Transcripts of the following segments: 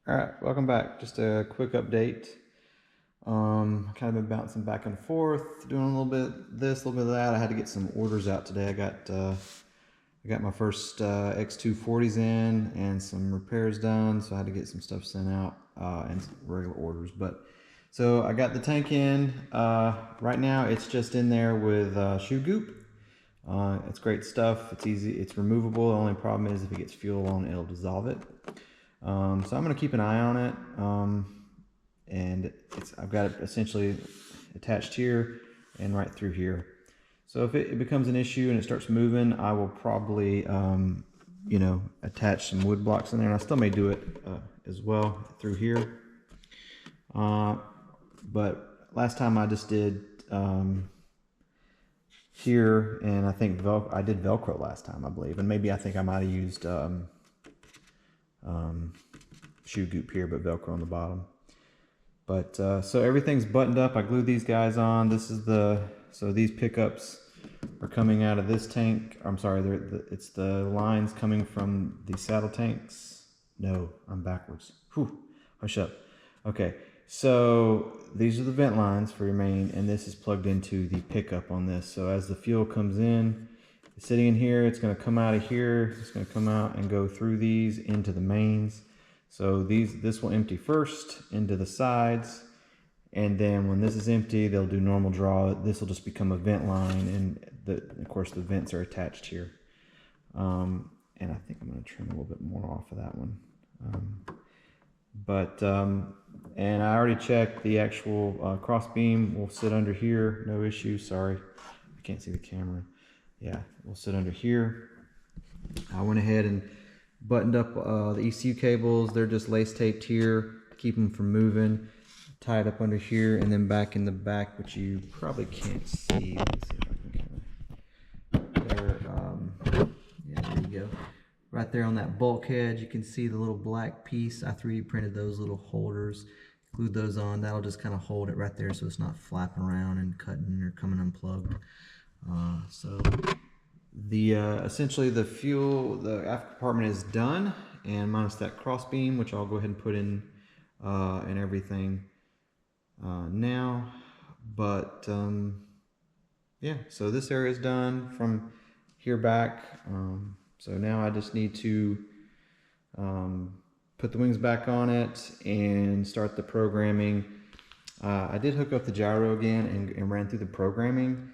All right, welcome back. Just a quick update. Kind of been bouncing back and forth, doing a little bit of this, a little bit of that. I had to get some orders out today. I got my first X240s in and some repairs done, so I had to get some stuff sent out and some regular orders. But so I got the tank in. Right now, it's just in there with shoe goop. It's great stuff. It's easy. It's removable. The only problem is if it gets fuel on, it'll dissolve it. So I'm going to keep an eye on it, and I've got it essentially attached here and right through here. So if it becomes an issue and it starts moving, I will probably, attach some wood blocks in there, and I still may do it as well through here. But last time I just did here, and I think I did Velcro last time, I believe, and maybe I think I might have used shoe goop here, but Velcro on the bottom. But so everything's buttoned up. I glued these guys on. This is so these pickups are coming out of this tank. I'm sorry, it's the lines coming from the saddle tanks. No, I'm backwards. Whew, hush up. Okay, so these are the vent lines for your main, and this is plugged into the pickup on this. So as the fuel comes in, it's sitting in here, it's going to come out of here, it's going to come out and go through these into the mains. So this will empty first into the sides, and then when this is empty, they'll do normal draw. This will just become a vent line, and of course the vents are attached here. And I think I'm going to trim a little bit more off of that one. And I already checked the actual cross beam will sit under here, no issue. Sorry, I can't see the camera. Yeah, we'll sit under here. I went ahead and buttoned up the ECU cables. They're just lace taped here to keep them from moving. Tied up under here, and then back in the back, which you probably can't see. Let me see if I can kind of. Yeah, there you go. Right there on that bulkhead, you can see the little black piece. I 3D printed those little holders, glued those on. That'll just kind of hold it right there so it's not flapping around and cutting or coming unplugged. So essentially the after compartment is done, and minus that cross beam, which I'll go ahead and put in and everything now. But yeah, so this area is done from here back. So now I just need to put the wings back on it and start the programming. I did hook up the gyro again and ran through the programming.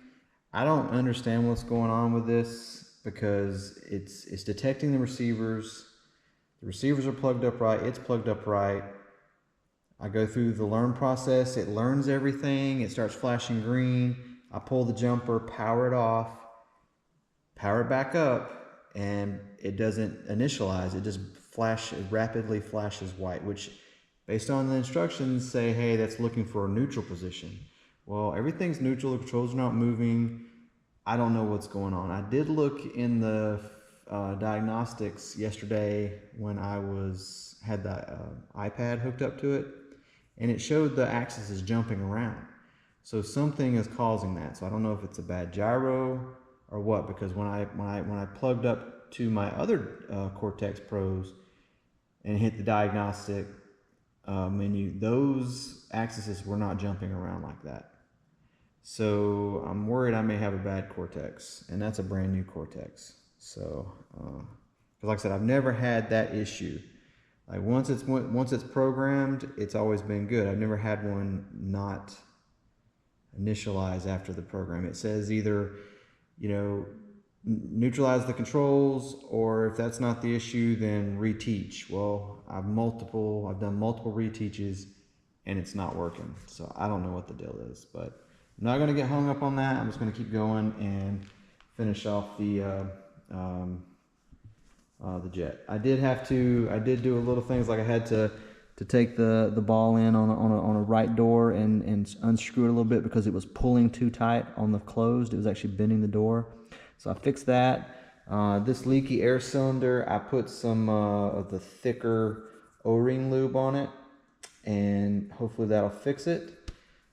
I don't understand what's going on with this, because it's detecting the receivers. The receivers are plugged up right. It's plugged up right. I go through the learn process. It learns everything. It starts flashing green. I pull the jumper, power it off, power it back up, and it doesn't initialize. It just rapidly flashes white, which based on the instructions say, hey, that's looking for a neutral position. Well, everything's neutral. The controls are not moving. I don't know what's going on. I did look in the diagnostics yesterday when I had the iPad hooked up to it, and it showed the axis is jumping around. So something is causing that. So I don't know if it's a bad gyro or what, because when I plugged up to my other Cortex Pros and hit the diagnostic menu, those axes were not jumping around like that. So I'm worried I may have a bad Cortex, and that's a brand new Cortex. So, because like I said, I've never had that issue. Like once it's programmed, it's always been good. I've never had one not initialize after the program. It says either, neutralize the controls, or if that's not the issue, then reteach. Well, I've done multiple reteaches, and it's not working. So I don't know what the deal is, but I'm not going to get hung up on that. I'm just going to keep going and finish off the jet. I did do a little things, like I had to take the ball in on a right door and unscrew it a little bit because it was pulling too tight on the closed. It was actually bending the door. So I fixed that. This leaky air cylinder, I put some of the thicker O-ring lube on it, and hopefully that'll fix it.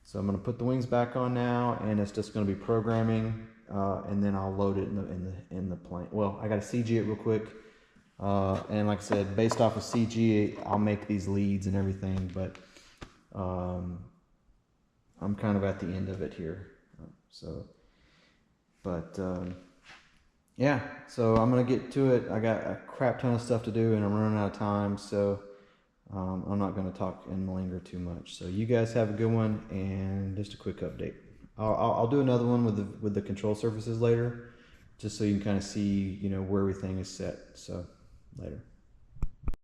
So I'm going to put the wings back on now, and it's just going to be programming, and then I'll load it in the plane. Well, I got to CG it real quick And like I said, based off of CG, I'll make these leads and everything, but I'm kind of at the end of it here. So, but yeah, so I'm gonna get to it. I got a crap ton of stuff to do, and I'm running out of time, so I'm not gonna talk and linger too much. So you guys have a good one, and just a quick update. I'll do another one with the control surfaces later, just so you can kind of see, you know, where everything is set. So later.